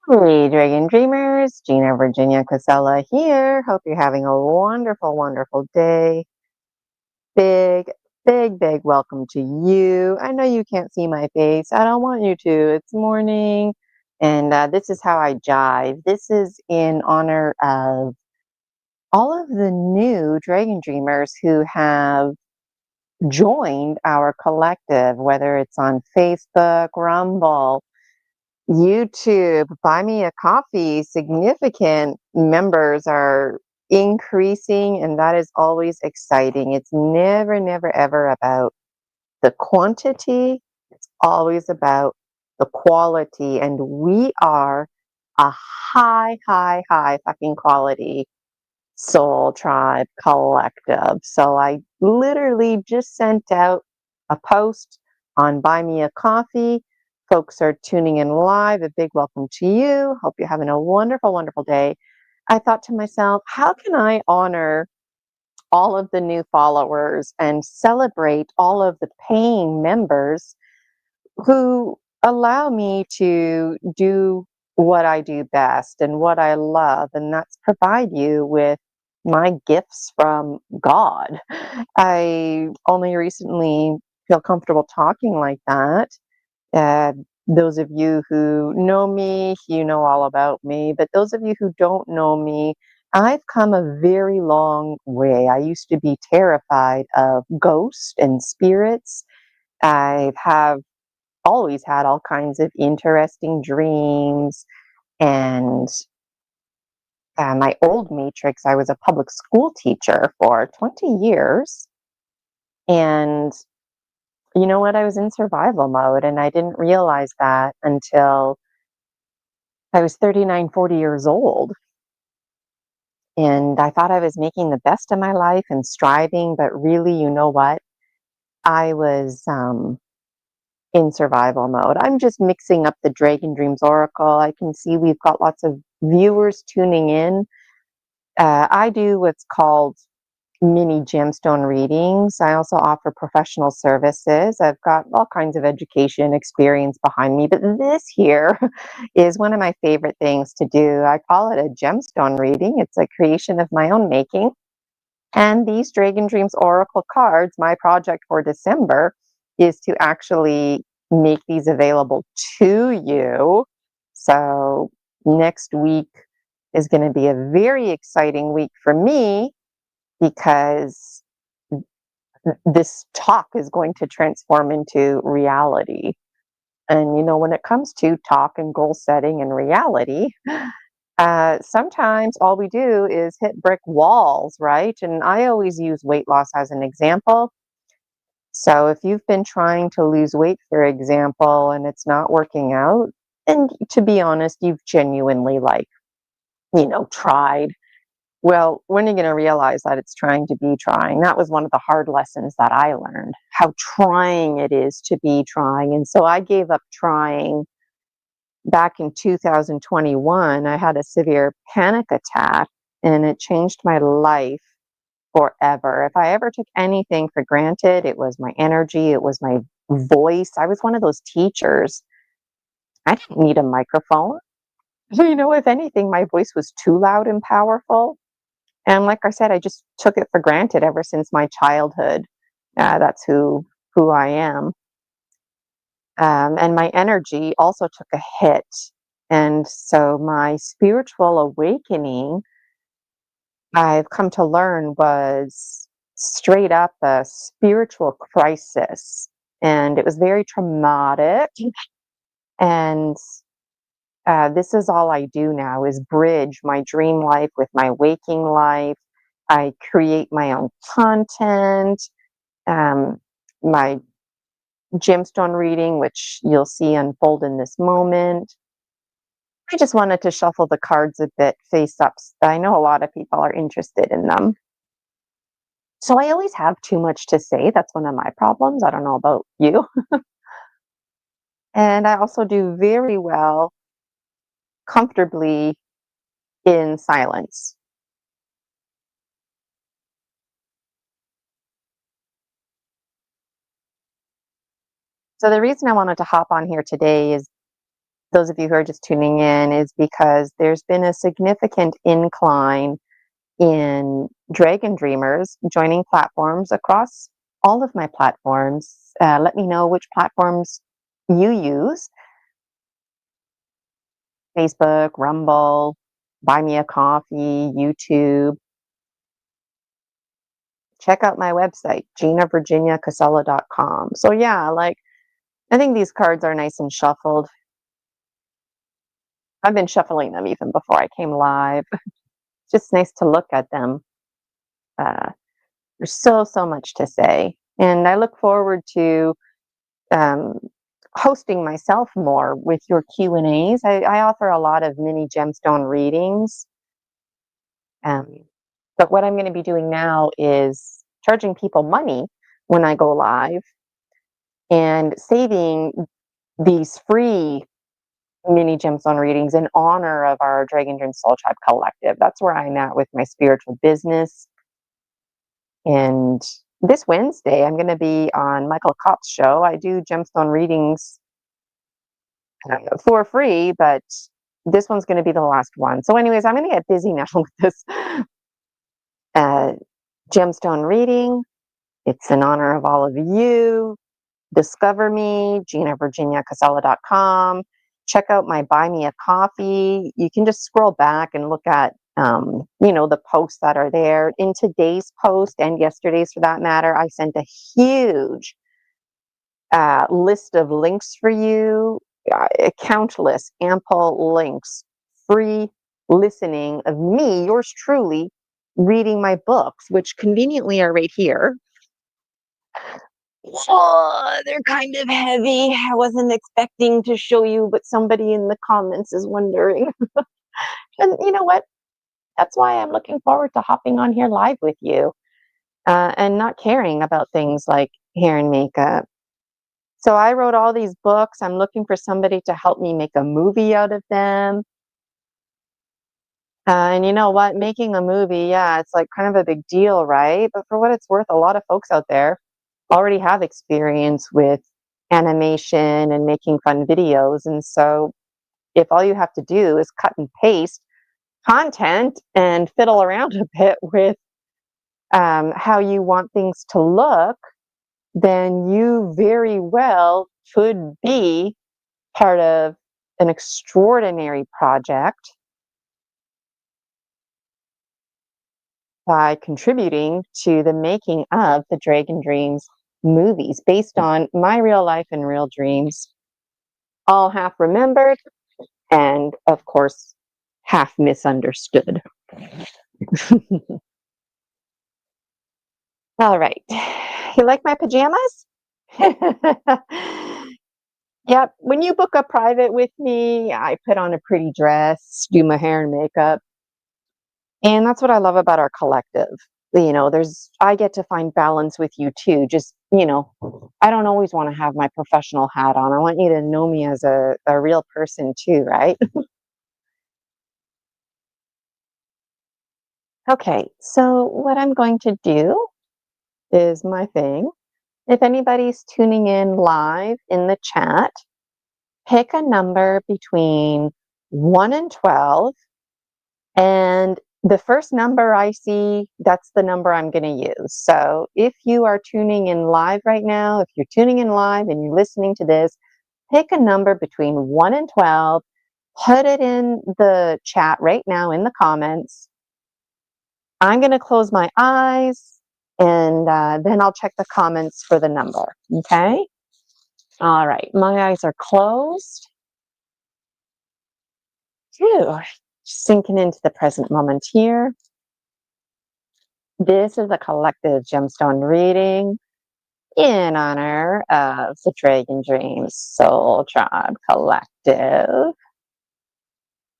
Hey, Dragon Dreamers, Gina Virginia Casella here. Hope you're having a wonderful, wonderful day. Big, big welcome to you. I know you can't see my face. I don't want you to. It's morning, and this is how I jive. This is in honor of all of the new Dragon Dreamers who have joined our collective, whether it's on Facebook, Rumble, YouTube, buy me a coffee. Significant members are increasing, and that is always exciting. It's never, ever about the quantity. It's always about the quality. And we are a high fucking quality soul tribe collective. So I literally just sent out a post on Buy Me a Coffee. Folks are tuning in live. A big welcome to you. Hope you're having a wonderful, wonderful day. I thought to myself, how can I honor all of the new followers and celebrate all of the paying members who allow me to do what I do best and what I love, and that's provide you with my gifts from God. I only recently feel comfortable talking like that. Uh, those of you who know me, you know all about me, but those of you who don't know me, I've come a very long way. I used to be terrified of ghosts and spirits. I have always had all kinds of interesting dreams. And my old matrix, I was a public school teacher for 20 years. And you know what? I was in survival mode, and I didn't realize that until I was 39, 40 years old. And I thought I was making the best of my life and striving, but really, you know what? I was in survival mode. I'm just mixing up the Dragon Dreams Oracle. I can see we've got lots of viewers tuning in. I do what's called mini gemstone readings. I also offer professional services. I've got all kinds of education experience behind me, but this here is one of my favorite things to do. I call it a gemstone reading. It's a creation of my own making. And these Dragon Dreams Oracle cards, my project for December is to actually make these available to you. So next week is going to be a very exciting week for me because this talk is going to transform into reality. And, you know, when it comes to talk and goal setting and reality, sometimes all we do is hit brick walls, right? And I always use weight loss as an example. So if you've been trying to lose weight, for example, and it's not working out, and to be honest, you've genuinely tried. Well, when are you going to realize that it's trying to be trying? That was one of the hard lessons that I learned, how trying it is to be trying. And so I gave up trying back in 2021. I had a severe panic attack and it changed my life forever. If I ever took anything for granted, it was my energy, it was my voice. I was one of those teachers. I didn't need a microphone. You know, if anything, my voice was too loud and powerful. And like I said, I just took it for granted ever since my childhood. That's who I am. And my energy also took a hit. And so my spiritual awakening, I've come to learn, was straight up a spiritual crisis. And it was very traumatic. And this is all I do now is bridge my dream life with my waking life. I create my own content, my gemstone reading, which you'll see unfold in this moment. I just wanted to shuffle the cards a bit face up. I know a lot of people are interested in them. So I always have too much to say. That's one of my problems. I don't know about you. And I also do very well comfortably in silence. So the reason I wanted to hop on here today is those of you who are just tuning in, is because there's been a significant incline in Dragon Dreamers joining platforms across all of my platforms. Let me know which platforms you use: Facebook, Rumble, Buy Me a Coffee, YouTube. Check out my website, ginavirginiacasella.com. So yeah, like, I think these cards are nice and shuffled. I've been shuffling them even before I came live. It's just nice to look at them. There's so much to say, and I look forward to um, hosting myself more with your Q&As. I offer a lot of mini gemstone readings, but what I'm going to be doing now is charging people money when I go live and saving these free mini gemstone readings in honor of our Dragon Dream Soul Tribe Collective. That's where I'm at with my spiritual business. And this Wednesday, I'm going to be on Michael Kopp's show. I do gemstone readings for free, but this one's going to be the last one. So anyways, I'm going to get busy now with this gemstone reading. It's in honor of all of you. Discover me, GinaVirginiaCasella.com. Check out my Buy Me a Coffee. You can just scroll back and look at, the posts that are there. In today's post, and yesterday's for that matter, I sent a huge list of links for you, countless, ample links, free listening of me, yours truly, reading my books, which conveniently are right here. Oh, they're kind of heavy. I wasn't expecting to show you, but somebody in the comments is wondering. And you know what? That's why I'm looking forward to hopping on here live with you and not caring about things like hair and makeup. So I wrote all these books. I'm looking for somebody to help me make a movie out of them. And you know what? Making a movie, yeah, it's like kind of a big deal, right? But for what it's worth, a lot of folks out there already have experience with animation and making fun videos. And so if all you have to do is cut and paste content and fiddle around a bit with how you want things to look, then you very well could be part of an extraordinary project by contributing to the making of the Dragon Dreams movies based on my real life and real dreams, all half remembered and, of course, half misunderstood. All right. You like my pajamas? Yep. When you book a private with me, I put on a pretty dress, do my hair and makeup. And that's what I love about our collective. I get to find balance with you too. Just, I don't always want to have my professional hat on. I want you to know me as a real person too, right? Okay. So what I'm going to do is my thing. If anybody's tuning in live in the chat, pick a number between 1 and 12. And the first number I see, that's the number I'm going to use. So if you are tuning in live right now, if you're tuning in live and you're listening to this, pick a number between 1 and 12, put it in the chat right now in the comments. I'm going to close my eyes and then I'll check the comments for the number. Okay. All right. My eyes are closed. Phew. Sinking into the present moment here. This is a collective gemstone reading in honor of the Dragon Dreams Soul Tribe Collective.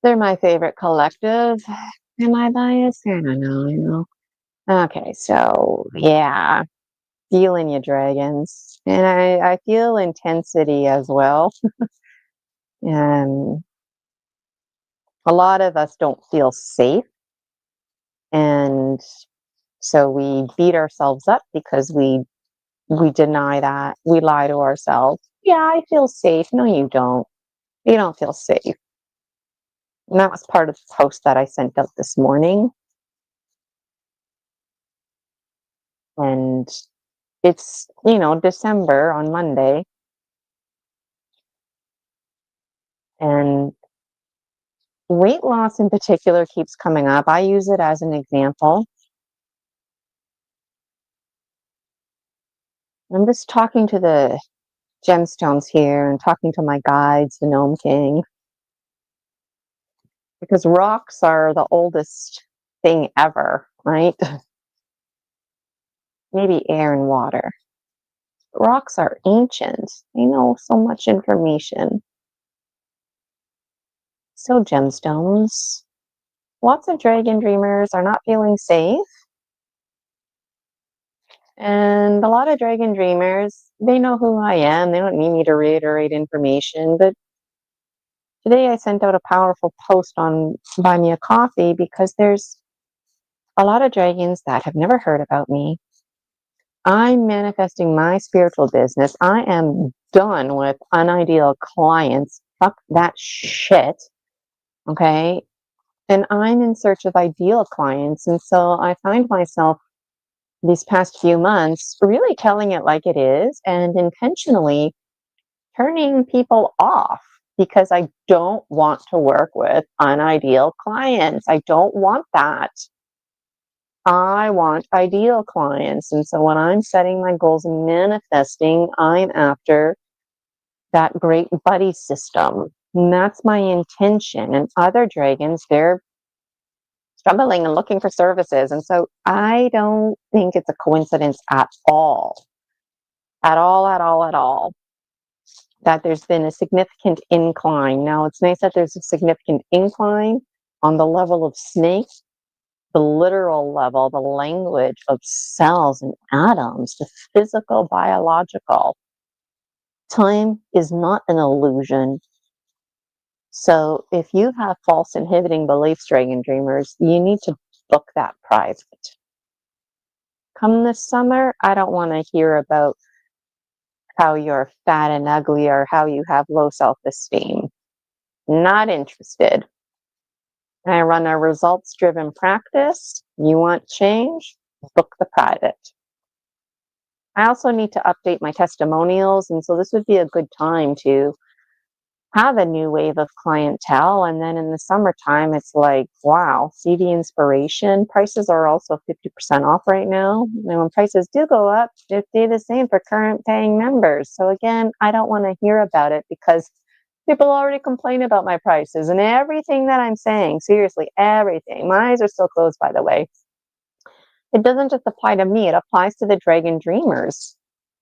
They're my favorite collective. Am I biased? I don't know. Okay, so yeah, feeling you, dragons. And I feel intensity as well. And a lot of us don't feel safe. And so we beat ourselves up because we deny that. We lie to ourselves. Yeah, I feel safe. No, you don't. You don't feel safe. And that was part of the post that I sent out this morning. And it's, December on Monday. And weight loss in particular keeps coming up. I use it as an example. I'm just talking to the gemstones here and talking to my guides, the Gnome King, because rocks are the oldest thing ever, right? Maybe air and water. Rocks are ancient. They know so much information. So gemstones. Lots of dragon dreamers are not feeling safe. And a lot of dragon dreamers, they know who I am. They don't need me to reiterate information. But today I sent out a powerful post on Buy Me a Coffee because there's a lot of dragons that have never heard about me. I'm manifesting my spiritual business. I am done with unideal clients. Fuck that shit. Okay. And I'm in search of ideal clients. And so I find myself these past few months really telling it like it is and intentionally turning people off because I don't want to work with unideal clients. I don't want that. I want ideal clients. And so when I'm setting my goals and manifesting, I'm after that great buddy system. And that's my intention. And other dragons, they're struggling and looking for services. And so I don't think it's a coincidence at all, that there's been a significant incline. Now, it's nice that there's a significant incline on the level of snakes, the literal level, the language of cells and atoms, the physical, biological. Time is not an illusion. So if you have false inhibiting beliefs, dragon dreamers, you need to book that private. Come this summer, I don't want to hear about how you're fat and ugly or how you have low self-esteem. Not interested. I run a results-driven practice. You want change? Book the private. I also need to update my testimonials, and so this would be a good time to have a new wave of clientele. And then in the summertime, it's like, wow, see the inspiration. Prices are also 50% off right now. And when prices do go up, they stay the same for current paying members. So again, I don't want to hear about it because people already complain about my prices and everything that I'm saying. Seriously, everything. My eyes are still closed, by the way. It doesn't just apply to me. It applies to the dragon dreamers.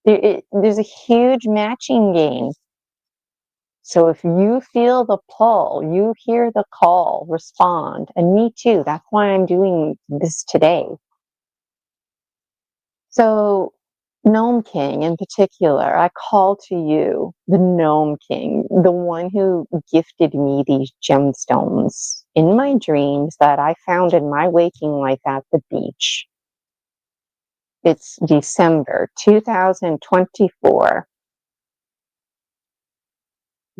There's a huge matching game. So if you feel the pull, you hear the call, respond. And me too. That's why I'm doing this today. So Gnome King in particular, I call to you, the Gnome King, the one who gifted me these gemstones in my dreams that I found in my waking life at the beach. It's December 2024.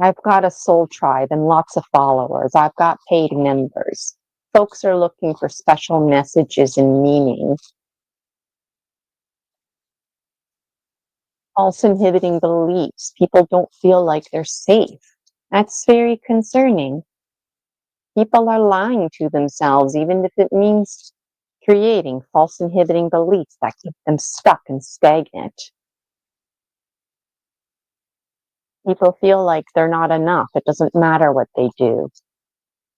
I've got a soul tribe and lots of followers. I've got paid members. Folks are looking for special messages and meaning. False inhibiting beliefs. People don't feel like they're safe. That's very concerning. People are lying to themselves, even if it means creating false inhibiting beliefs that keep them stuck and stagnant. People feel like they're not enough. It doesn't matter what they do.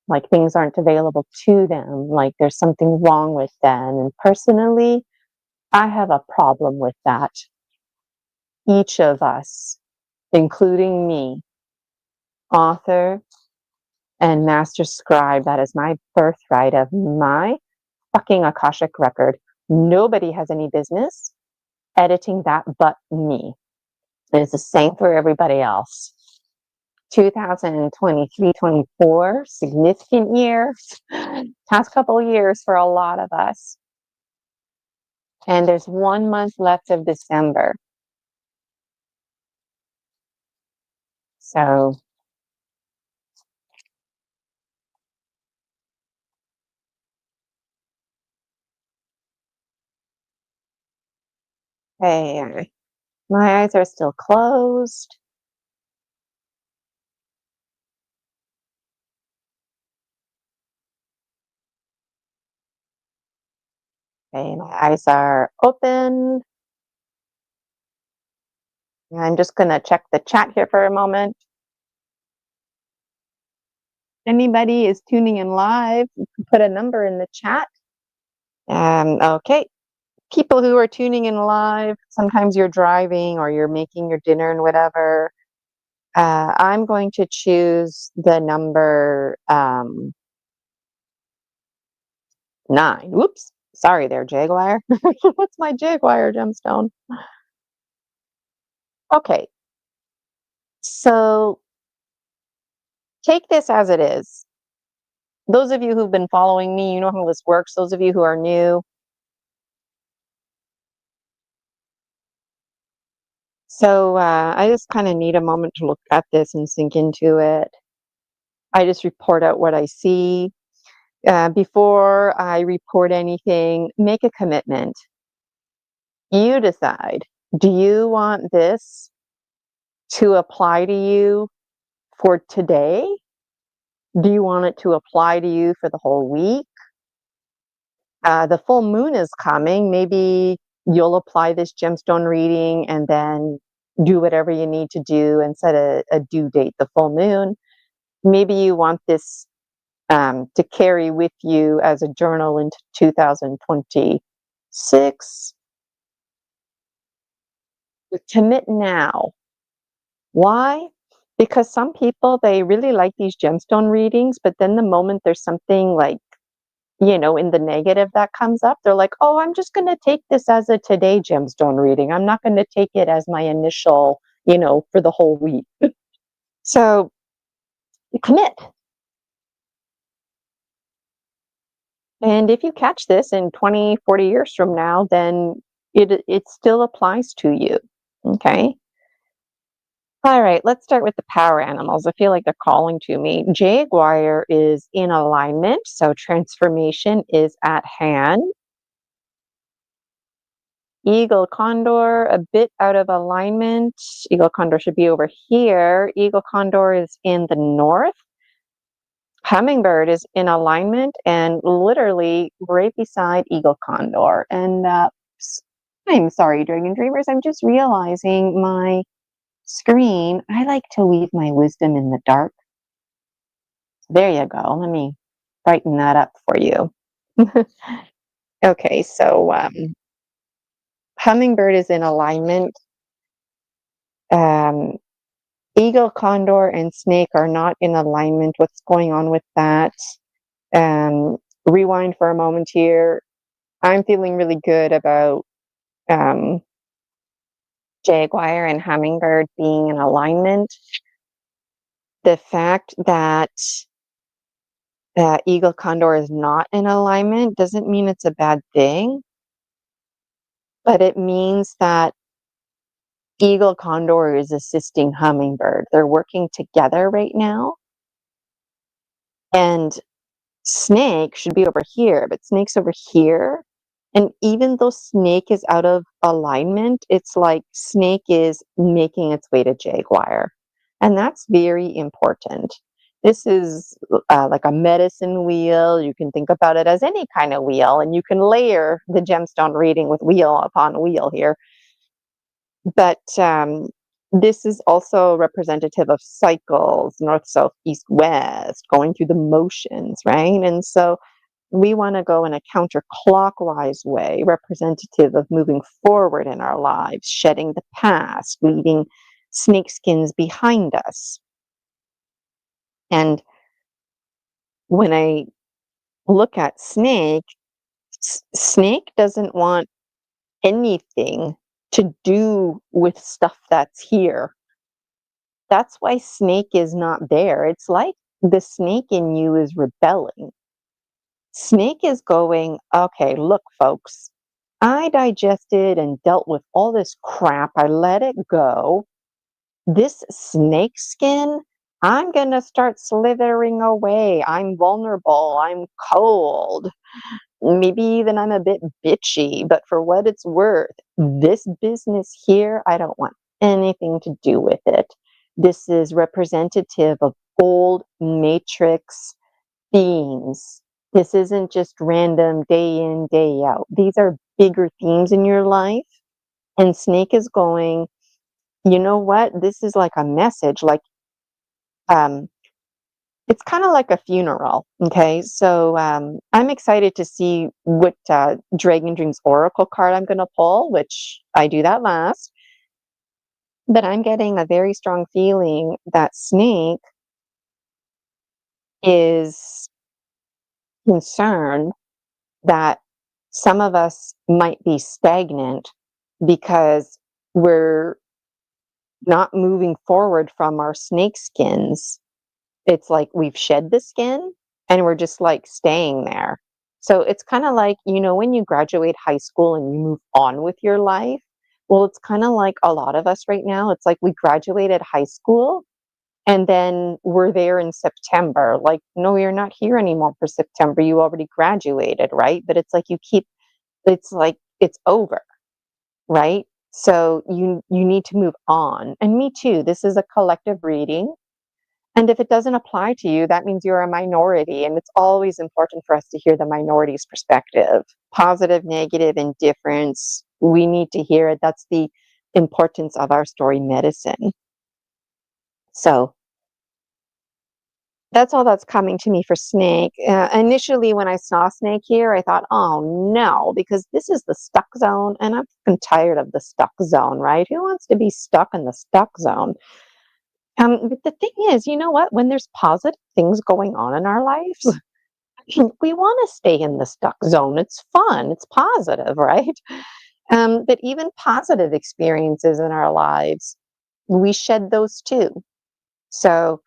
Like things aren't available to them, like there's something wrong with them. And personally, I have a problem with that. Each of us, including me, author and master scribe, that is my birthright of my fucking Akashic record. Nobody has any business editing that but me. It is the same for everybody else. 2023-24, significant year. Past couple of years for a lot of us. And there's 1 month left of December. So Okay, my eyes are still closed. Okay, my eyes are open. I'm just going to check the chat here for a moment. Anybody is tuning in live, you can put a number in the chat. Okay, people who are tuning in live, sometimes you're driving or you're making your dinner and whatever. I'm going to choose the number 9. Whoops, sorry there, Jaguar. What's my Jaguar gemstone? Okay, so take this as it is. Those of you who've been following me, you know how this works. Those of you who are new, so I just kind of need a moment to look at this and sink into it. I just report out what I see. Before I report anything, make a commitment. You decide, do you want this to apply to you for today? Do you want it to apply to you for the whole week? The full moon is coming. Maybe you'll apply this gemstone reading and then do whatever you need to do and set a due date, the full moon. Maybe you want this to carry with you as a journal into 2026. Commit now. Why? Because some people, they really like these gemstone readings, but then the moment there's something like, in the negative that comes up, they're like, oh, I'm just going to take this as a today gemstone reading. I'm not going to take it as my initial, for the whole week. So commit. And if you catch this in 20, 40 years from now, then it still applies to you. Okay. All right, let's start with the power animals. I feel like they're calling to me. Jaguar is in alignment, so transformation is at hand. Eagle-Condor, a bit out of alignment. Eagle-Condor should be over here. Eagle-Condor is in the north. Hummingbird is in alignment and literally right beside Eagle-Condor. And I'm sorry, Dragon Dreamers, I'm just realizing my screen, I like to leave my wisdom in the dark. There you go. Let me brighten that up for you. Okay, so hummingbird is in alignment. Eagle, condor, and snake are not in alignment. What's going on with that? Rewind for a moment here. I'm feeling really good about jaguar and hummingbird being in alignment. The fact that eagle condor is not in alignment doesn't mean it's a bad thing, but it means that eagle condor is assisting hummingbird. They're working together right now. And snake should be over here, but snake's over here. And even though snake is out of alignment, it's like snake is making its way to jaguar. And that's very important. This is like a medicine wheel. You can think about it as any kind of wheel, and you can layer the gemstone reading with wheel upon wheel here. But this is also representative of cycles, north, south, east, west, going through the motions, right? And so we want to go in a counterclockwise way, representative of moving forward in our lives, shedding the past, leaving snakeskins behind us. And when I look at snake, snake doesn't want anything to do with stuff that's here. That's why snake is not there. It's like the snake in you is rebelling. Snake is going, okay, look, folks, I digested and dealt with all this crap. I let it go. This snake skin, I'm going to start slithering away. I'm vulnerable. I'm cold. maybe even I'm a bit bitchy, but for what it's worth, this business here, I don't want anything to do with it. This is representative of old matrix themes. This isn't just random day in, day out. These are bigger themes in your life. And Snake is going, you know what? This is like a message, like, um, it's kind of like a funeral. Okay. So I'm excited to see what Dragon Dreams Oracle card I'm going to pull, which I do that last. But I'm getting a very strong feeling that Snake is concerned that some of us might be stagnant because we're not moving forward from our snake skins. It's like we've shed the skin and we're just like staying there. So it's kind of like, when you graduate high school and you move on with your life. Well, it's kind of like a lot of us right now. It's like we graduated high school and then we're there in September. Like, no, you're not here anymore for September. You already graduated, right? But it's like it's like it's over, right? So you need to move on. And me too. This is a collective reading. And if it doesn't apply to you, that means you're a minority. And it's always important for us to hear the minority's perspective. Positive, negative, indifference. We need to hear it. That's the importance of our story medicine. So that's all that's coming to me for Snake. Initially, when I saw Snake here, I thought, oh no, because this is the stuck zone, and I'm fucking tired of the stuck zone, right? Who wants to be stuck in the stuck zone? But the thing is, you know what? When there's positive things going on in our lives, we want to stay in the stuck zone. It's fun, it's positive, right? But even positive experiences in our lives, we shed those too. So,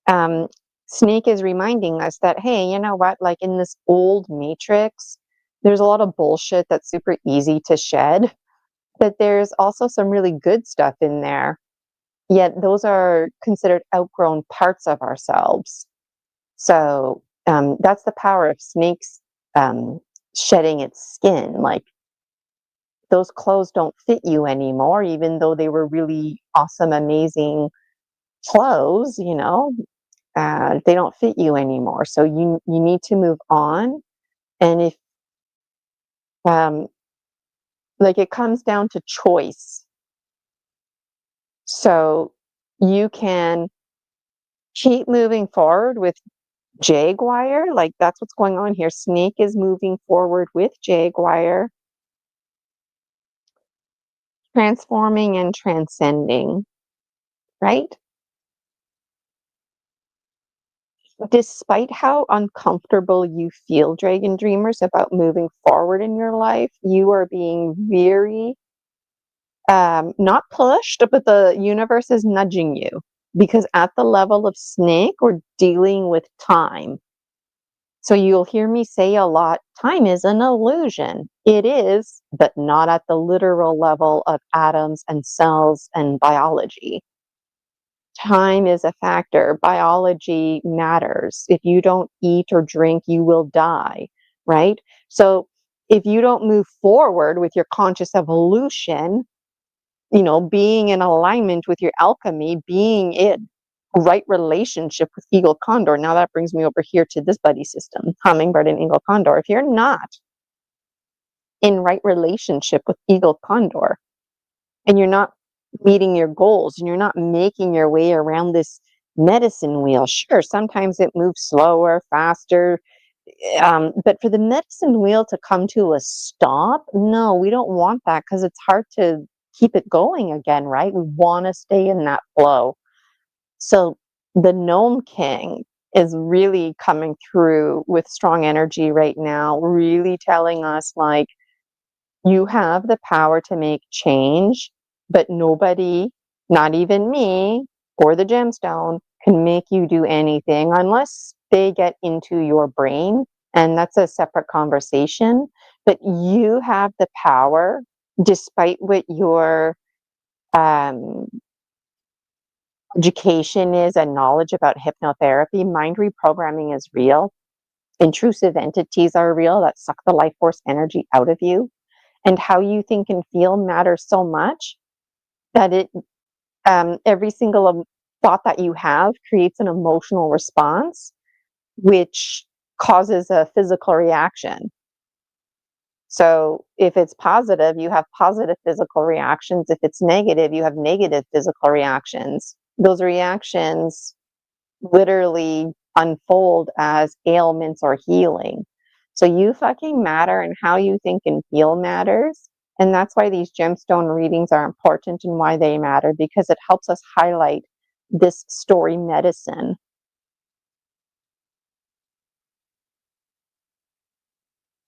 um, Snake is reminding us that, hey, you know what? Like in this old matrix, there's a lot of bullshit that's super easy to shed, but there's also some really good stuff in there. Yet those are considered outgrown parts of ourselves. So that's the power of Snake's shedding its skin. Like those clothes don't fit you anymore, even though they were really awesome, amazing clothes, they don't fit you anymore. So you need to move on. And if um, like it comes down to choice, so you can keep moving forward with Jaguar. Like that's what's going on here. Snake is moving forward with Jaguar, transforming and transcending, right? Despite how uncomfortable you feel, Dragon Dreamers, about moving forward in your life, you are being very not pushed, but the universe is nudging you because at the level of Snake, we're dealing with time. So you'll hear me say a lot, time is an illusion. It is, but not at the literal level of atoms and cells and biology. Time is a factor. Biology matters. If you don't eat or drink, you will die, right? So if you don't move forward with your conscious evolution, being in alignment with your alchemy, being in right relationship with Eagle-Condor. Now that brings me over here to this buddy system, Hummingbird and Eagle-Condor. If you're not in right relationship with Eagle-Condor and you're not meeting your goals and you're not making your way around this medicine wheel, sure, sometimes it moves slower, faster, but for the medicine wheel to come to a stop, no, we don't want that because it's hard to keep it going again, right? We want to stay in that flow. So the Gnome King is really coming through with strong energy right now, really telling us like, you have the power to make change, but nobody, not even me or the Gemstone, can make you do anything unless they get into your brain. And that's a separate conversation. But you have the power, despite what your um, education is and knowledge about hypnotherapy. Mind reprogramming is real. intrusive entities are real that suck the life force energy out of you, and how you think and feel matters so much that every single thought that you have creates an emotional response, which causes a physical reaction. So if it's positive, you have positive physical reactions. If it's negative, you have negative physical reactions. Those reactions literally unfold as ailments or healing. So you fucking matter, and how you think and feel matters. And that's why these gemstone readings are important and why they matter, because it helps us highlight this story medicine.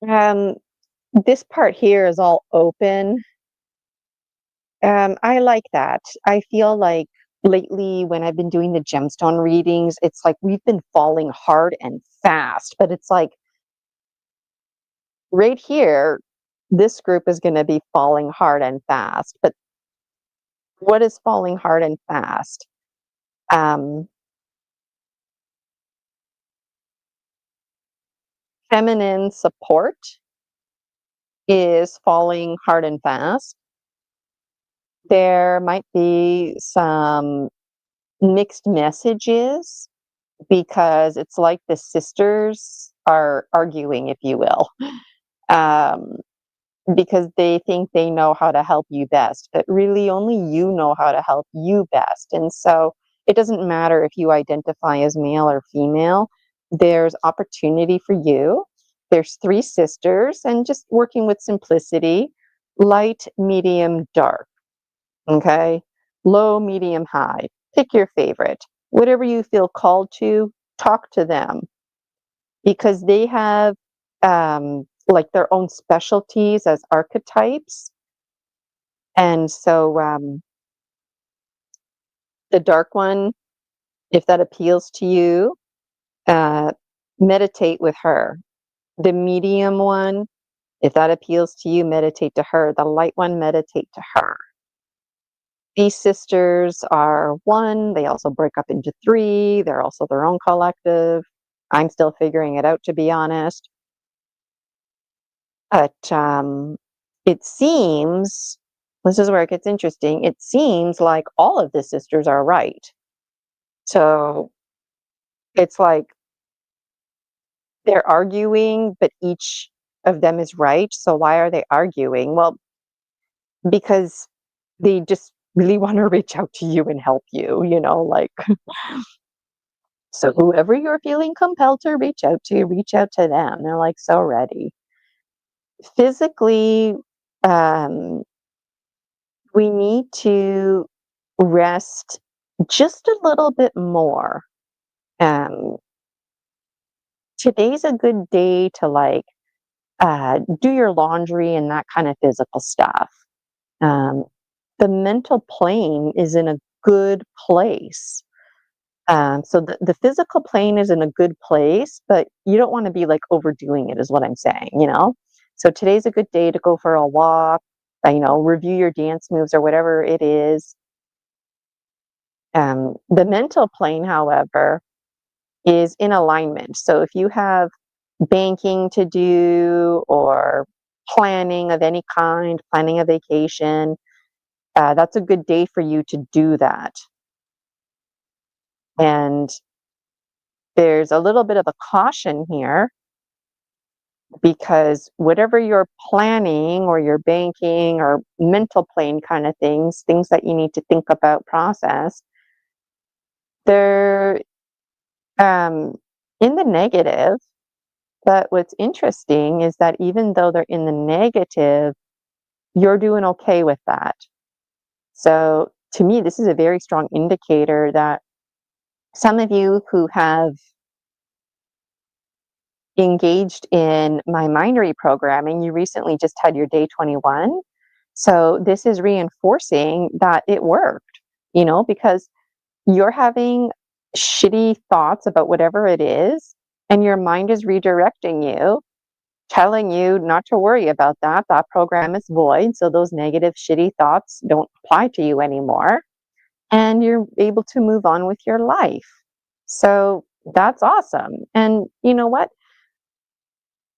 Um, this part here is all open. I like that. I feel like lately when I've been doing the gemstone readings, it's like we've been falling hard and fast, but it's like right here, this group is going to be falling hard and fast. But what is falling hard and fast? Um, Feminine support is falling hard and fast. There might be some mixed messages because it's like the sisters are arguing, if you will, um, because they think they know how to help you best, but really only you know how to help you best. And so it doesn't matter if you identify as male or female, there's opportunity for you. There's three sisters, and just working with simplicity: light, medium, dark. Okay. Low, medium, high. Pick your favorite. Whatever you feel called to, talk to them, because they have like their own specialties as archetypes. And so the dark one, if that appeals to you, uh, meditate with her. The medium one, if that appeals to you, meditate to her. The light one, meditate to her. These sisters are one. They also break up into three. They're also their own collective. I'm still figuring it out, to be honest. But it seems, this is where it gets interesting. It seems like all of the sisters are right. So it's like they're arguing, but each of them is right. So why are they arguing? Well, because they just really want to reach out to you and help you, like. So whoever you're feeling compelled to reach out to them. They're like so ready. Physically, um, we need to rest just a little bit more. Um, Today's a good day to do your laundry and that kind of physical stuff. Um, the mental plane is in a good place. So the physical plane is in a good place, but you don't want to be like overdoing it, is what I'm saying. So today's a good day to go for a walk, review your dance moves or whatever it is. The mental plane, however, is in alignment. So if you have banking to do or planning of any kind, planning a vacation, that's a good day for you to do that. And there's a little bit of a caution here, because whatever you're planning or you're banking or mental plane kind of things that you need to think about, process, they're in the negative. But what's interesting is that even though they're in the negative, you're doing okay with that. So to me, this is a very strong indicator that some of you who have engaged in my mind reprogramming, you recently just had your day 21. So this is reinforcing that it worked, because you're having shitty thoughts about whatever it is, and your mind is redirecting you, telling you not to worry about that. That program is void. So those negative, shitty thoughts don't apply to you anymore. And you're able to move on with your life. So that's awesome. And you know what?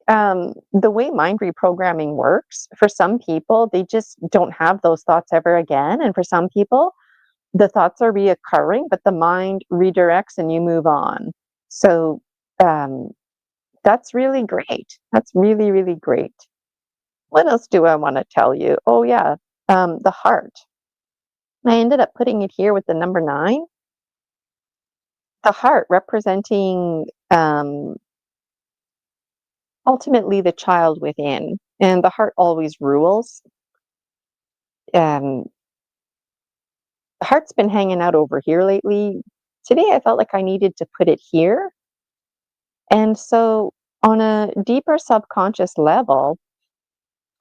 the way mind reprogramming works, for some people, they just don't have those thoughts ever again. And for some people, the thoughts are reoccurring, but the mind redirects and you move on. So um, that's really great. That's really, really great. What else do I want to tell you? Oh, yeah, the heart. I ended up putting it here with the number 9. The heart representing ultimately the child within, and the heart always rules. Um, the heart's been hanging out over here lately. Today, I felt like I needed to put it here. And so, on a deeper subconscious level,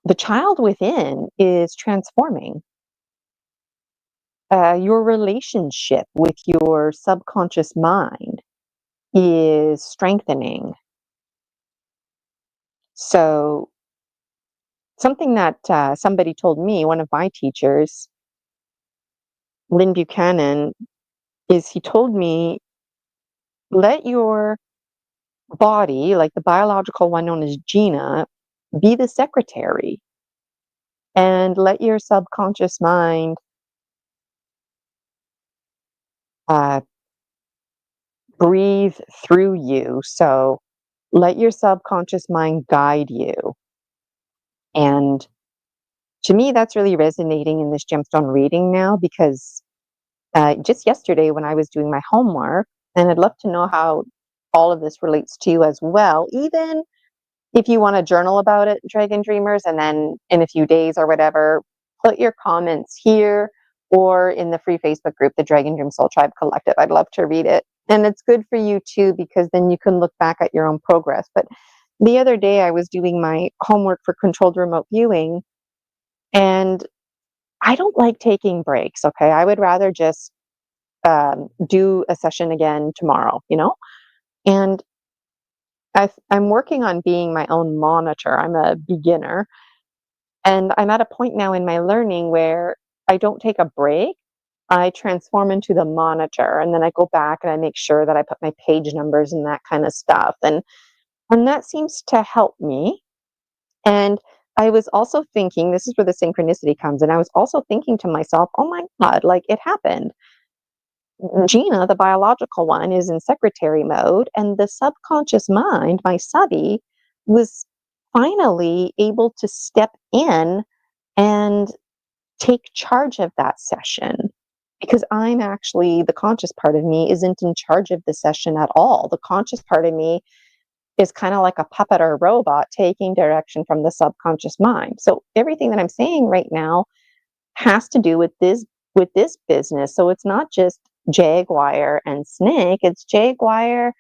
the child within is transforming. Your relationship with your subconscious mind is strengthening. So, something that somebody told me, one of my teachers, Lynn Buchanan, is he told me, let your body, like the biological one known as Gina, be the secretary and let your subconscious mind uh, breathe through you. So let your subconscious mind guide you. And to me, that's really resonating in this gemstone reading now because just yesterday when I was doing my homework, and I'd love to know how all of this relates to you as well, even if you want to journal about it, Dragon Dreamers, and then in a few days or whatever, put your comments here or in the free Facebook group, the Dragon Dream Soul Tribe Collective. I'd love to read it. And it's good for you too, because then you can look back at your own progress. But the other day I was doing my homework for controlled remote viewing, and I don't like taking breaks. Okay. I would rather just do a session again tomorrow, And I'm working on being my own monitor. I'm a beginner. And I'm at a point now in my learning where I don't take a break. I transform into the monitor and then I go back and I make sure that I put my page numbers and that kind of stuff. And that seems to help me. And I was also thinking, this is where the synchronicity comes. And I was also thinking to myself, oh my God, like it happened. Gina, the biological one, is in secretary mode, and the subconscious mind, my subby, was finally able to step in and take charge of that session because I'm actually, the conscious part of me isn't in charge of the session at all. The conscious part of me is kind of like a puppet or robot taking direction from the subconscious mind. So everything that I'm saying right now has to do with this business. So it's not just Jaguar and Snake, it's Jaguar,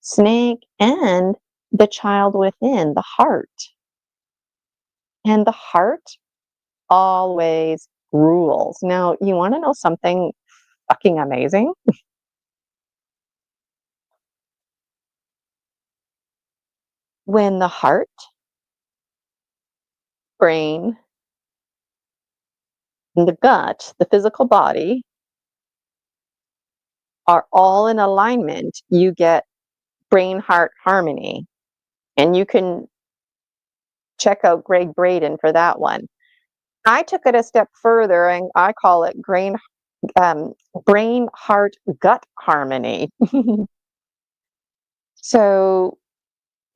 Snake, and the child within, the heart. And the heart always rules. Now, you want to know something fucking amazing? When the heart, brain, and the gut, the physical body, are all in alignment, you get brain heart harmony. And you can check out Greg Braden for that one. I took it a step further and I call it brain heart gut harmony. So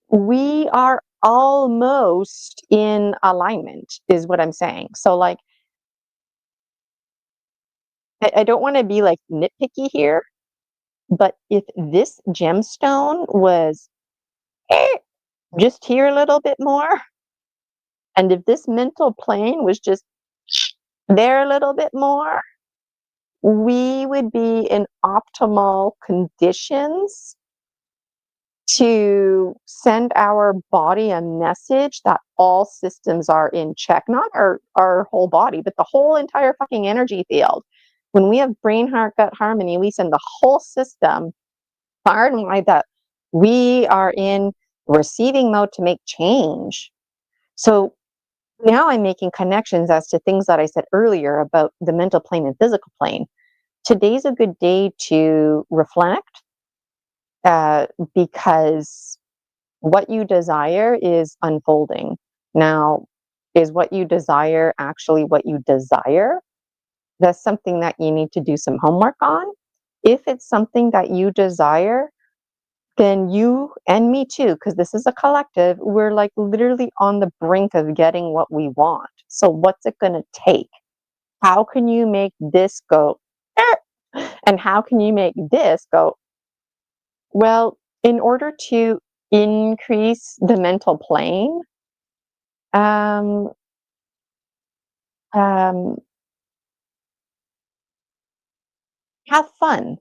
we are almost in alignment, is what I'm saying. So, like, I don't want to be like nitpicky here, but if this gemstone was just here a little bit more, and if this mental plane was just there a little bit more, we would be in optimal conditions to send our body a message that all systems are in check, not our whole body, but the whole entire fucking energy field. When we have brain heart gut harmony, we send the whole system far and wide that we are in receiving mode to make change. So now I'm making connections as to things that I said earlier about the mental plane and physical plane. Today's a good day to reflect because what you desire is unfolding. Now, is what you desire actually what you desire? That's something that you need to do some homework on. If it's something that you desire, then you and me too, because this is a collective, we're like literally on the brink of getting what we want. So, what's it going to take? How can you make this go? And how can you make this go? Well, in order to increase the mental plane, um, um, have fun.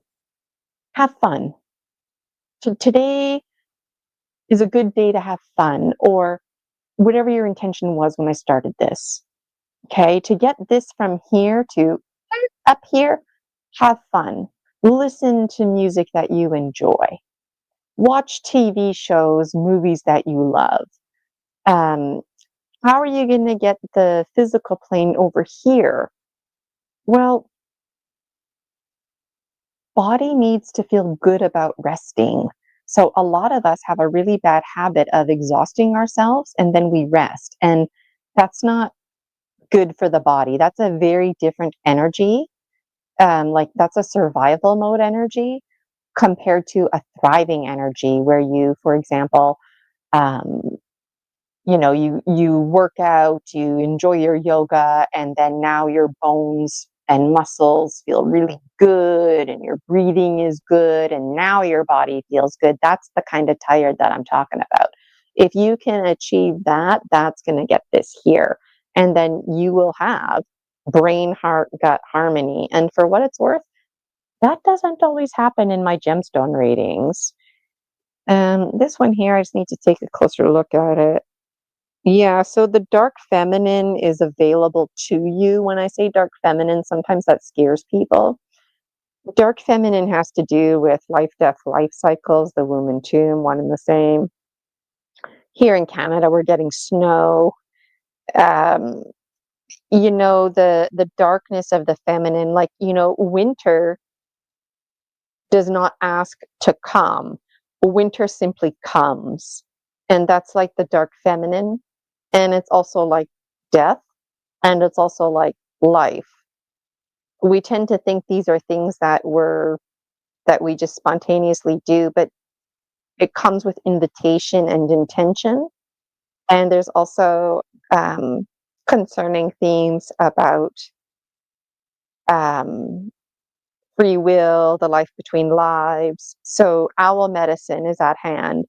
Have fun. Today is a good day to have fun, or whatever your intention was when I started this. Okay, to get this from here to up here, have fun. Listen to music that you enjoy. Watch TV shows, movies that you love. Um, how are you going to get the physical plane over here? Well, body needs to feel good about resting. So a lot of us have a really bad habit of exhausting ourselves and then we rest. And that's not good for the body. That's a very different energy. Like that's a survival mode energy compared to a thriving energy where you, for example, um, you work out, you enjoy your yoga, and then now your bones and muscles feel really good and your breathing is good and now your body feels good. That's the kind of tired that I'm talking about. If you can achieve that, that's going to get this here. And then you will have brain, heart, gut harmony. And for what it's worth, that doesn't always happen in my gemstone readings. This one here, I just need to take a closer look at it. Yeah, so the dark feminine is available to you. When I say dark feminine, sometimes that scares people. Dark feminine has to do with life, death, life cycles, the womb and tomb, one and the same. Here in Canada, we're getting snow. Um, the darkness of the feminine, like, winter does not ask to come. Winter simply comes. And that's like the dark feminine. And it's also like death. And it's also like life. We tend to think these are things that we just spontaneously do, but it comes with invitation and intention. And there's also concerning themes about um, free will, the life between lives. So owl medicine is at hand.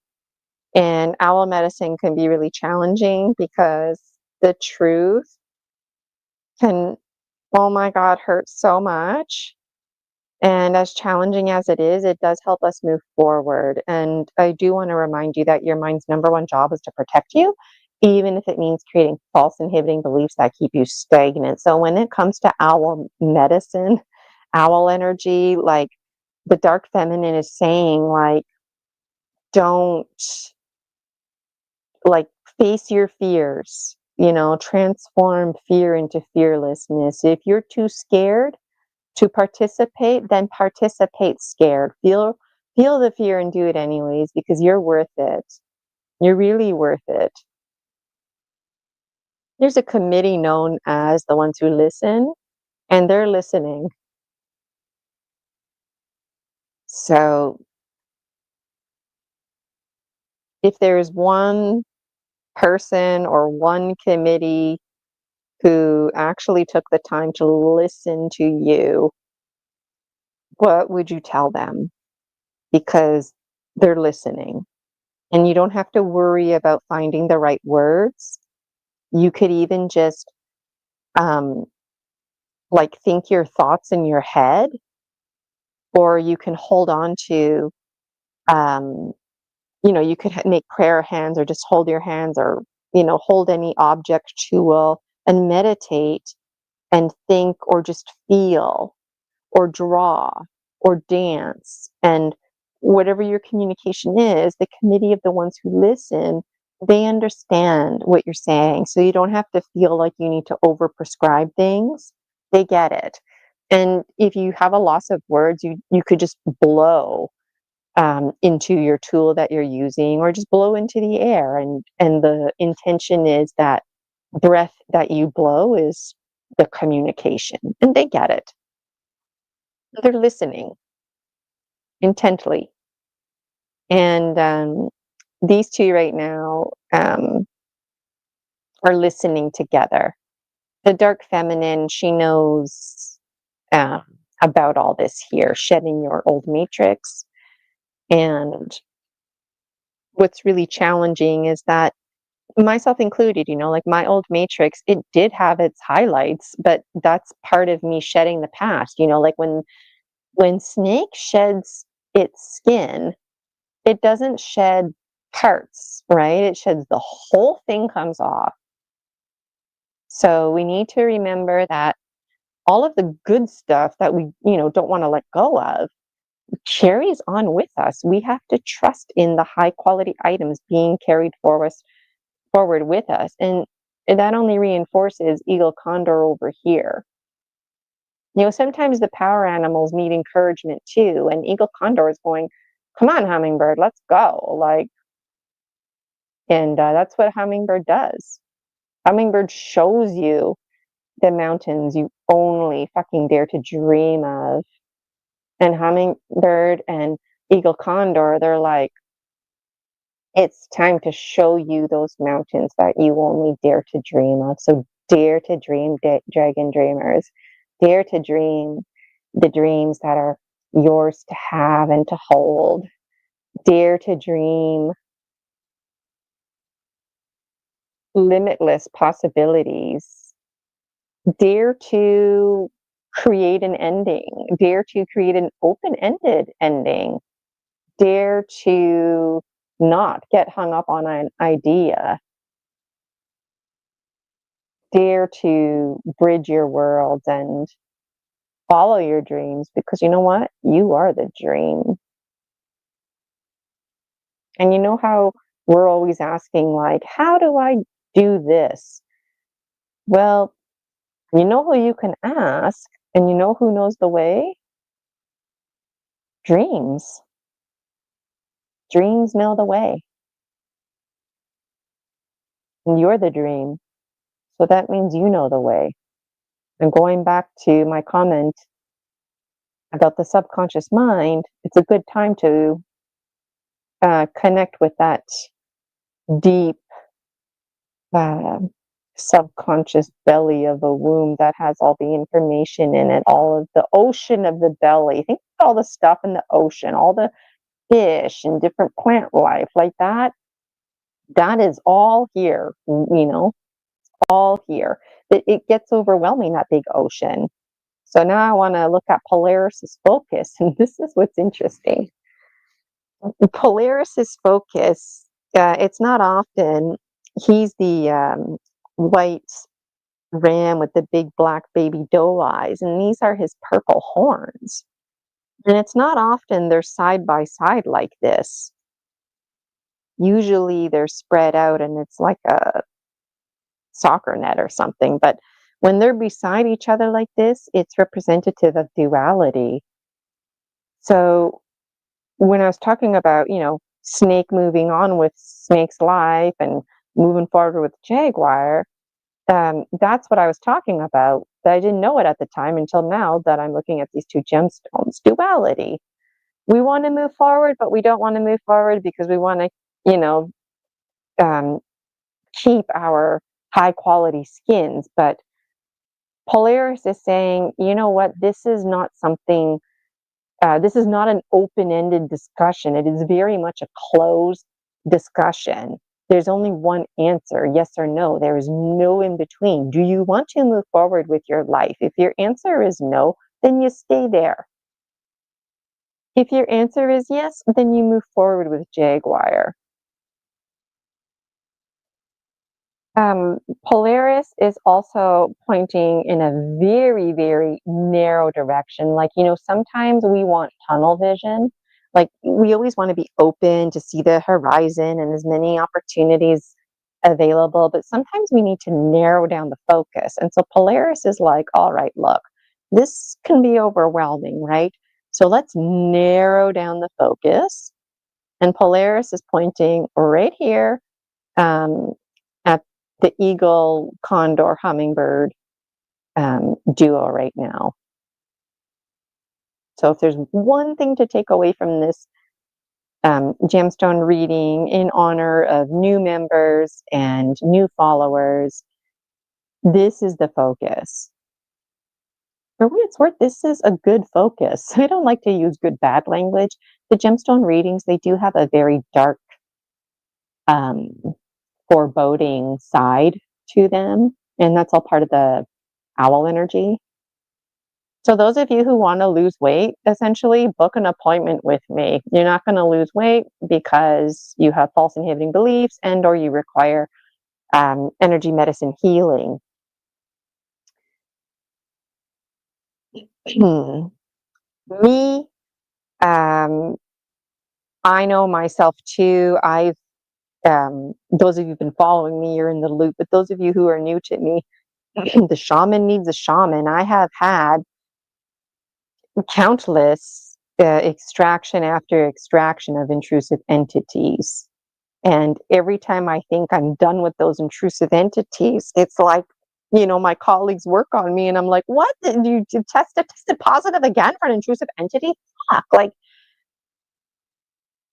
And owl medicine can be really challenging because the truth can, oh my God, hurt so much. And as challenging as it is, it does help us move forward. And I do want to remind you that your mind's number one job is to protect you, even if it means creating false inhibiting beliefs that keep you stagnant. So when it comes to owl medicine, owl energy, like the dark feminine is saying, like, don't like face your fears, transform fear into fearlessness. If you're too scared to participate, then participate scared. Feel the fear and do it anyways because you're worth it. You're really worth it. There's a committee known as the ones who listen, and they're listening. So if there's one person or one committee who actually took the time to listen to you, what would you tell them? Because they're listening. And you don't have to worry about finding the right words. You could even just um, like think your thoughts in your head, or you can hold on to, um, you could make prayer hands or just hold your hands or, hold any object, tool, and meditate and think or just feel or draw or dance. And whatever your communication is, the committee of the ones who listen, they understand what you're saying. So you don't have to feel like you need to over prescribe things. They get it. And if you have a loss of words, you could just blow. into your tool that you're using, or just blow into the air. And the intention is that breath that you blow is the communication, and they get it. They're listening intently. And these two right now are listening together. The dark feminine, she knows um, about all this here, shedding your old matrix. And what's really challenging is that, myself included, like my old matrix, it did have its highlights, but that's part of me shedding the past. Like when snake sheds its skin, it doesn't shed parts, right? It sheds the whole thing, comes off. So we need to remember that all of the good stuff that we, don't want to let go of carries on with us. We have to trust in the high quality items being carried forward with us. And that only reinforces Eagle-Condor over here. Sometimes the power animals need encouragement too. And Eagle-Condor is going, come on, hummingbird, let's go. And that's what hummingbird does. Hummingbird shows you the mountains you only fucking dare to dream of. And hummingbird and Eagle-Condor, they're like, it's time to show you those mountains that you only dare to dream of. So dare to dream, dragon dreamers. Dare to dream the dreams that are yours to have and to hold. Dare to dream limitless possibilities. Dare to create an ending. Dare to create an open-ended ending. Dare to not get hung up on an idea. Dare to bridge your worlds and follow your dreams, because you know what? You are the dream. And you know how we're always asking, like, how do I do this? Well, you know who you can ask, and you know who knows the way? Dreams. Dreams know the way. And you're the dream. So that means you know the way. And going back to my comment about the subconscious mind, it's a good time to connect with that deep uh, subconscious belly of a womb that has all the information in it, all of the ocean of the belly. Think of all the stuff in the ocean, all the fish and different plant life like that. That is all here, all here. It gets overwhelming, that big ocean. So now I want to look at Polaris's focus, and this is what's interesting. Polaris's focus, it's not often. He's the white ram with the big black baby doe eyes, and these are his purple horns. And it's not often they're side by side like this. Usually they're spread out and it's like a soccer net or something. But when they're beside each other like this, it's representative of duality. So when I was talking about, snake moving on with snake's life and moving forward with jaguar, that's what I was talking about. But I didn't know it at the time until now that I'm looking at these two gemstones. Duality. We want to move forward, but we don't want to move forward because we want to, um, keep our high quality skins. But Polaris is saying, you know what, this is not something, this is not an open ended discussion. It is very much a closed discussion. There's only one answer, yes or no. There is no in between. Do you want to move forward with your life? If your answer is no, then you stay there. If your answer is yes, then you move forward with jaguar. Polaris is also pointing in a very, very narrow direction. Like, sometimes we want tunnel vision. Like, we always want to be open to see the horizon and as many opportunities available, but sometimes we need to narrow down the focus. And so Polaris is like, all right, look, this can be overwhelming, right? So let's narrow down the focus. And Polaris is pointing right here at the Eagle-Condor Hummingbird duo right now. So if there's one thing to take away from this Gemstone reading in honor of new members and new followers, this is the focus. For what it's worth, this is a good focus. I don't like to use good, bad language. The Gemstone readings, they do have a very dark, um, foreboding side to them. And that's all part of the owl energy. So those of you who want to lose weight, essentially book an appointment with me. You're not going to lose weight because you have false inhibiting beliefs and or you require energy medicine healing. Me, I know myself too. Those of you who've been following me, you're in the loop. But those of you who are new to me, the shaman needs a shaman. I have had countless extraction after extraction of intrusive entities. And every time I think I'm done with those intrusive entities, it's like, my colleagues work on me and I'm like, what? Did you tested positive again for an intrusive entity? Fuck.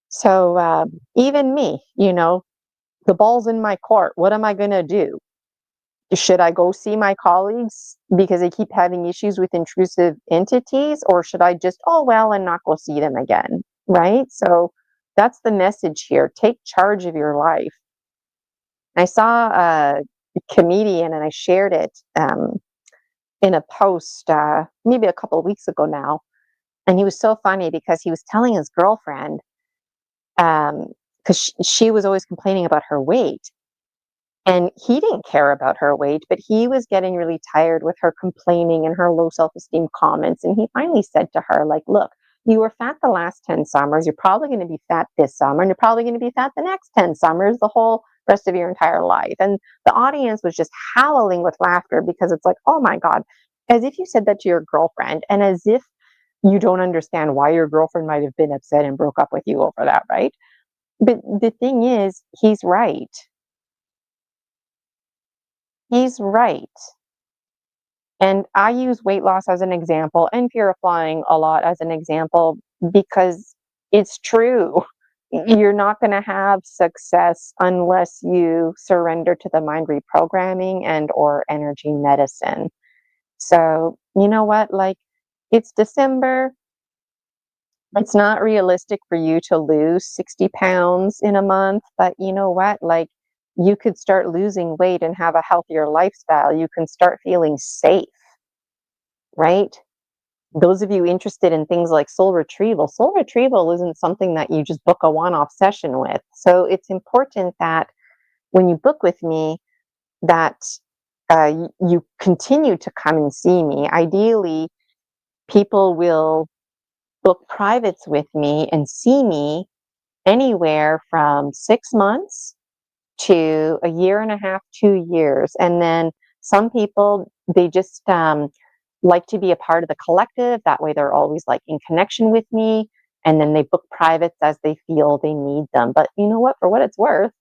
So even me, the ball's in my court. What am I going to do? Should I go see my colleagues because they keep having issues with intrusive entities? Or should I just, oh, well, and not go see them again? Right? So that's the message here. Take charge of your life. I saw a comedian and I shared it in a post maybe a couple of weeks ago now. And he was so funny because he was telling his girlfriend, because she was always complaining about her weight. And he didn't care about her weight, but he was getting really tired with her complaining and her low self-esteem comments. And he finally said to her, like, look, you were fat the last 10 summers. You're probably going to be fat this summer, and you're probably going to be fat the next 10 summers, the whole rest of your entire life. And the audience was just howling with laughter because it's like, oh my God, as if you said that to your girlfriend and as if you don't understand why your girlfriend might have been upset and broke up with you over that, right? But the thing is, he's right. He's right. And I use weight loss as an example and purifying a lot as an example because it's true. You're not going to have success unless you surrender to the mind reprogramming and or energy medicine. So, you know what? It's December. It's not realistic for you to lose 60 pounds in a month, but you know what? You could start losing weight and have a healthier lifestyle. You can start feeling safe, right? Those of you interested in things like soul retrieval isn't something that you just book a one-off session with. So it's important that when you book with me, that you continue to come and see me. Ideally, people will book privates with me and see me anywhere from 6 months to a year and a half, 2 years. And then some people, they just like to be a part of the collective. That way they're always in connection with me. And then they book privates as they feel they need them. But you know what? For what it's worth,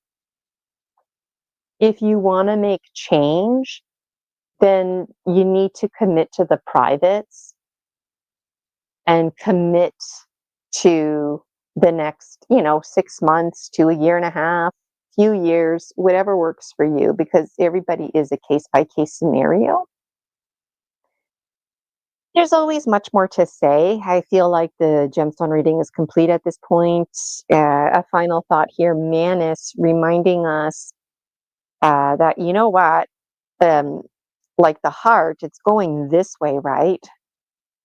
if you want to make change, then you need to commit to the privates and commit to the next, 6 months to a year and a half, few years, whatever works for you, because everybody is a case by case scenario. There's always much more to say. I feel like the gemstone reading is complete at this point. A final thought here, Manus reminding us that, you know what, like the heart, it's going this way, right?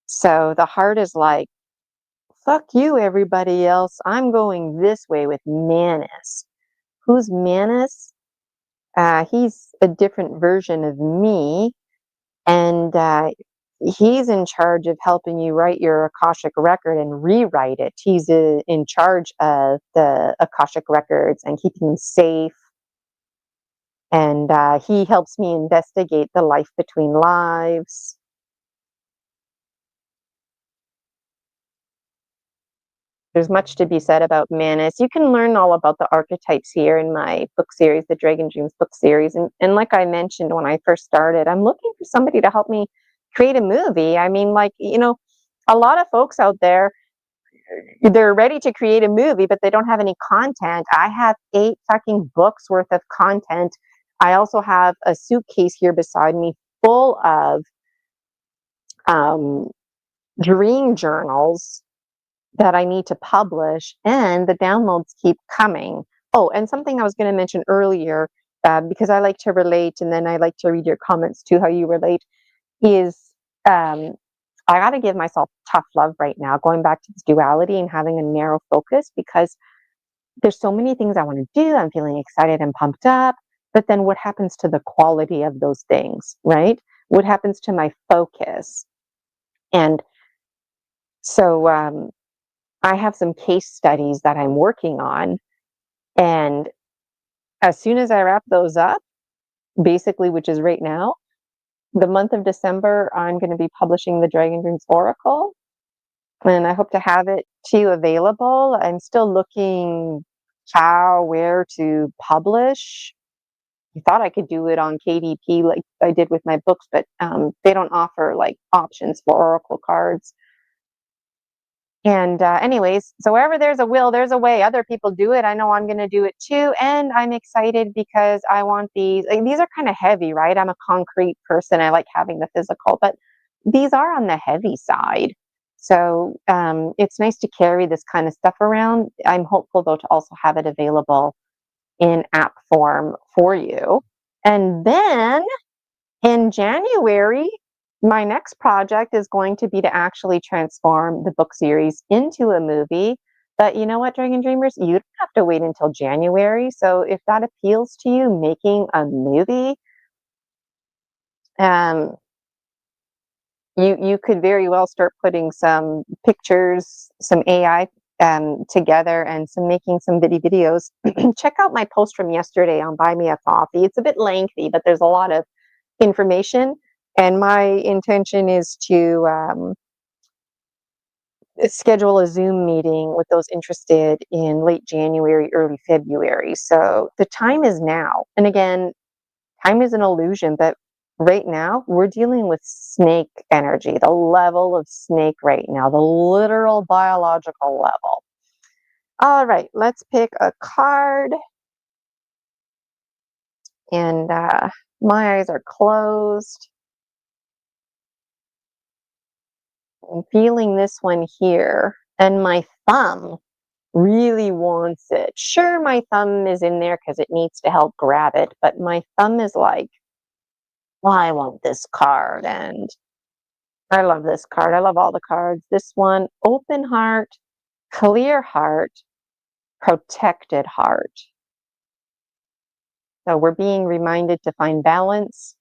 So the heart is like, fuck you, everybody else. I'm going this way with Manus. Who's Manus? He's a different version of me. And he's in charge of helping you write your Akashic record and rewrite it. He's in charge of the Akashic records and keeping them safe. And he helps me investigate the life between lives. There's much to be said about Manus. You can learn all about the archetypes here in my book series, the Dragon Dreams book series. And like I mentioned when I first started, I'm looking for somebody to help me create a movie. I mean, like, a lot of folks out there, they're ready to create a movie, but they don't have any content. I have 8 fucking books worth of content. I also have a suitcase here beside me full of um, dream journals that I need to publish, and the downloads keep coming. Oh, and something I was going to mention earlier, because I like to relate, and then I like to read your comments too, how you relate, is um, I got to give myself tough love right now, going back to this duality and having a narrow focus, because there's so many things I want to do. I'm feeling excited and pumped up, but then what happens to the quality of those things, right? What happens to my focus? And so, I have some case studies that I'm working on. And as soon as I wrap those up, basically, which is right now, the month of December, I'm going to be publishing the Dragon Dreams Oracle. And I hope to have it to you available. I'm still looking where to publish. I thought I could do it on KDP like I did with my books, but they don't offer like options for Oracle cards. And anyways, so wherever there's a will, there's a way. Other people do it. I know I'm going to do it too. And I'm excited because I want these. Like, these are kind of heavy, right? I'm a concrete person. I like having the physical, but these are on the heavy side. So it's nice to carry this kind of stuff around. I'm hopeful, though, to also have it available in app form for you. And then in January, my next project is going to be to actually transform the book series into a movie. But you know what, Dragon Dreamers? You don't have to wait until January. So if that appeals to you, making a movie, um, you could very well start putting some pictures, some AI together, and making some videos. Check out my post from yesterday on Buy Me a Coffee. It's a bit lengthy, but there's a lot of information. And my intention is to schedule a Zoom meeting with those interested in late January, early February. So the time is now. And again, time is an illusion, but right now we're dealing with snake energy, the level of snake right now, the literal biological level. All right, let's pick a card. And my eyes are closed. I'm feeling this one here, and my thumb really wants it. Sure, my thumb is in there because it needs to help grab it, but my thumb is like, well, I want this card, and I love this card. I love all the cards. This one, open heart, clear heart, protected heart. So we're being reminded to find balance.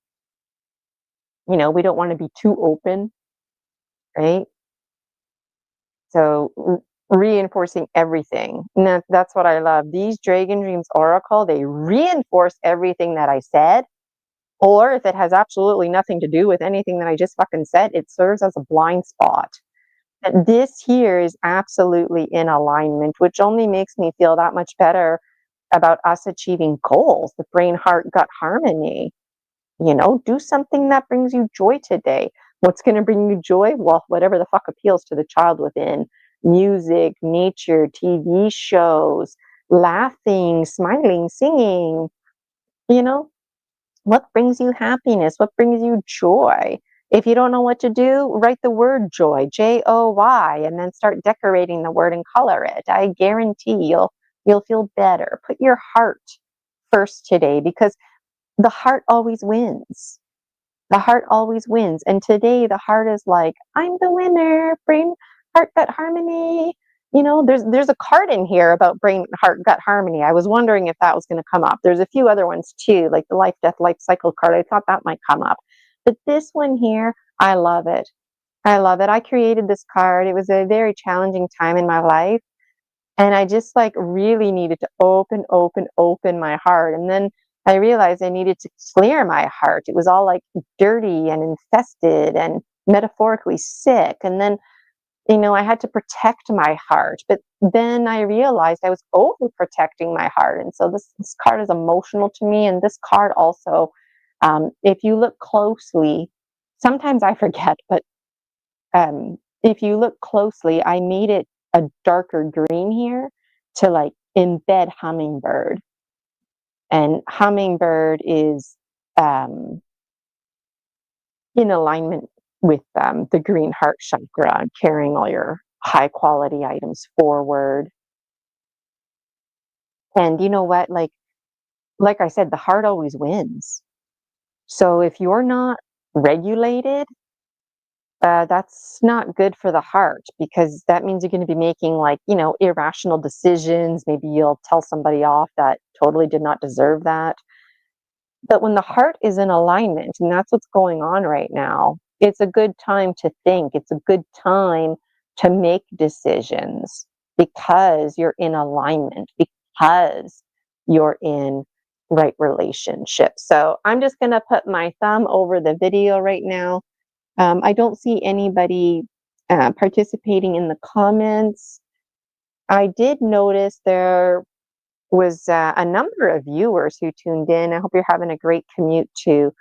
We don't want to be too open, right? So reinforcing everything. And that's what I love. These Dragon Dreams Oracle, they reinforce everything that I said. Or if it has absolutely nothing to do with anything that I just fucking said, it serves as a blind spot. And this here is absolutely in alignment, which only makes me feel that much better about us achieving goals, the brain, heart, gut harmony. Do something that brings you joy today. What's going to bring you joy? Well, whatever the fuck appeals to the child within. Music, nature, TV shows, laughing, smiling, singing. What brings you happiness? What brings you joy? If you don't know what to do, write the word joy, Joy, and then start decorating the word and color it. I guarantee you'll feel better. Put your heart first today, because the heart always wins. The heart always wins. And today the heart is like, I'm the winner. Brain, heart, gut harmony. There's a card in here about brain, heart, gut harmony. I was wondering if that was going to come up. There's a few other ones too, like the life, death, life cycle card. I thought that might come up. But this one here, I love it. I love it. I created this card. It was a very challenging time in my life. And I just really needed to open my heart. And then I realized I needed to clear my heart. It was all dirty and infested and metaphorically sick. And then I had to protect my heart, but then I realized I was overprotecting my heart. And so this card is emotional to me. And this card also, if you look closely, sometimes I forget, but if you look closely, I made it a darker green here to like embed hummingbird. And hummingbird is in alignment with the green heart chakra, carrying all your high quality items forward. And you know what? Like I said, the heart always wins. So if you're not regulated, that's not good for the heart, because that means you're going to be making irrational decisions. Maybe you'll tell somebody off that totally did not deserve that. But when the heart is in alignment, and that's what's going on right now, it's a good time to think. It's a good time to make decisions because you're in alignment, because you're in right relationship. So I'm just going to put my thumb over the video right now. I don't see anybody participating in the comments. I did notice there was a number of viewers who tuned in. I hope you're having a great commute to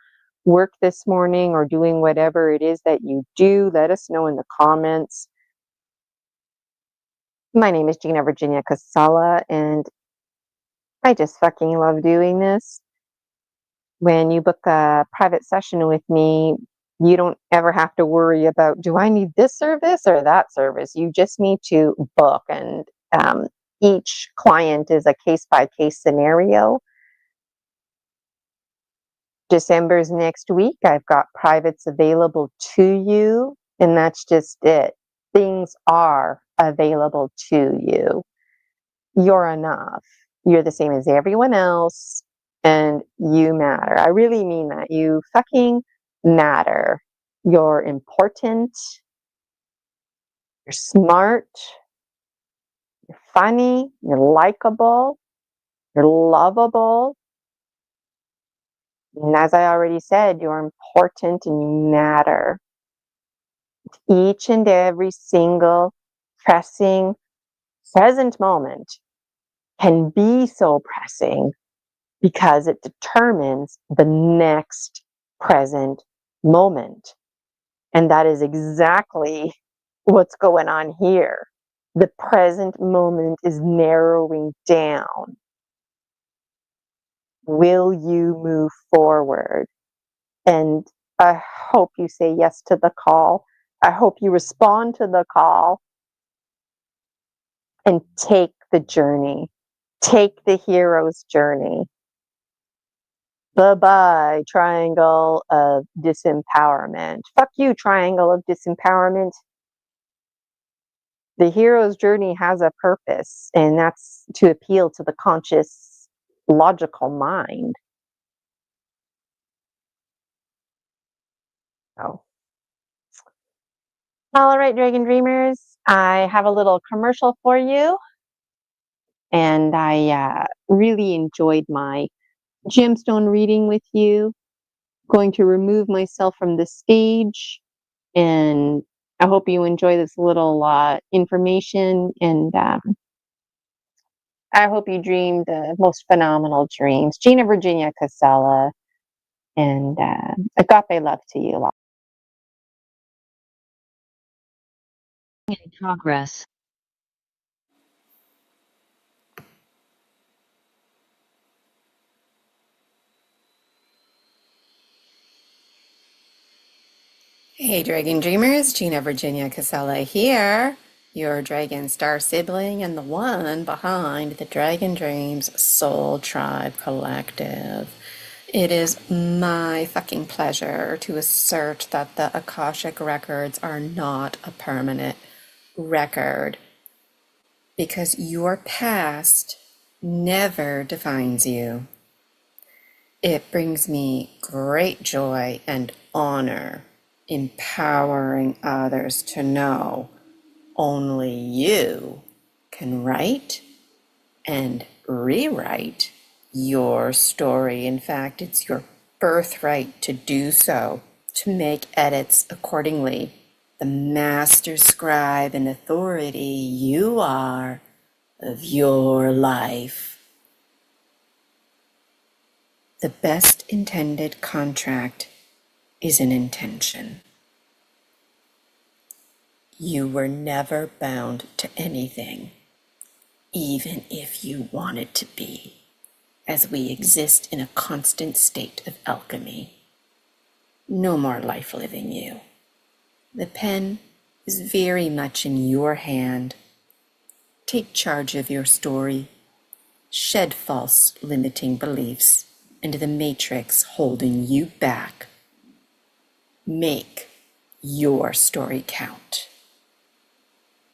work this morning or doing whatever it is that you do. Let us know in the comments. My name is Gina Virginia Casella, and I just fucking love doing this. When you book a private session with me, you don't ever have to worry about, do I need this service or that service? You just need to book, and each client is a case by case scenario. December's next week. I've got privates available to you, and that's just it. Things are available to you. You're enough. You're the same as everyone else, and you matter. I really mean that. You fucking matter. You're important. You're smart. You're funny. You're likable. You're lovable. And as I already said, you're important and you matter. Each and every single pressing present moment can be so pressing because it determines the next present moment. And that is exactly what's going on here. The present moment is narrowing down. Will you move forward? And I hope you say yes to the call. I hope you respond to the call and take the journey. Take the hero's journey. Bye-bye, triangle of disempowerment. Fuck you, triangle of disempowerment. The hero's journey has a purpose, and that's to appeal to the conscious, logical mind. So, all right, Dragon Dreamers, I have a little commercial for you, and I really enjoyed my gemstone reading with you. Going to remove myself from the stage, and I hope you enjoy this little information, and I hope you dream the most phenomenal dreams. Gina Virginia Casella, and agape love to you. In progress. Hey, Dragon Dreamers, Gina Virginia Casella here, your Dragon Star sibling and the one behind the Dragon Dreams Soul Tribe Collective. It is my fucking pleasure to assert that the Akashic Records are not a permanent record because your past never defines you. It brings me great joy and honor empowering others to know only you can write and rewrite your story. In fact, it's your birthright to do so, to make edits accordingly. the master scribe and authority you are of your life. The best intended contract is an intention. You were never bound to anything, even if you wanted to be, as we exist in a constant state of alchemy. No more life living you. The pen is very much in your hand. Take charge of your story. Shed false limiting beliefs and the matrix holding you back. Make your story count.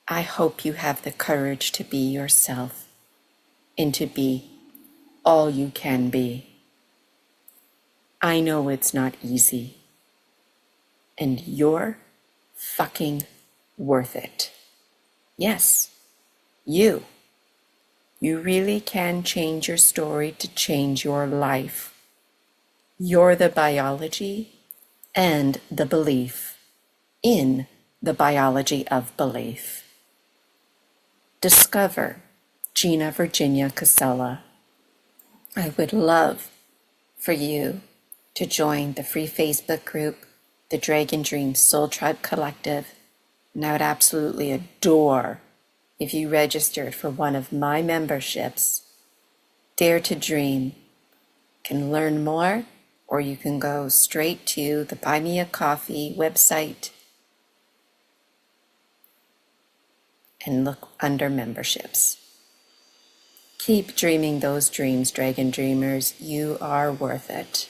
I hope you have the courage to be yourself and to be all you can be. I know it's not easy, and you're fucking worth it. Yes, you. You really can change your story to change your life. You're the biology and the belief in the biology of belief. Discover Gina Virginia Casella. I would love for you to join the free Facebook group, the Dragon Dream Soul Tribe Collective, and I would absolutely adore if you registered for one of my memberships. Dare to Dream. You can learn more, or you can go straight to the Buy Me a Coffee website and look under memberships. Keep dreaming those dreams, Dragon Dreamers. You are worth it.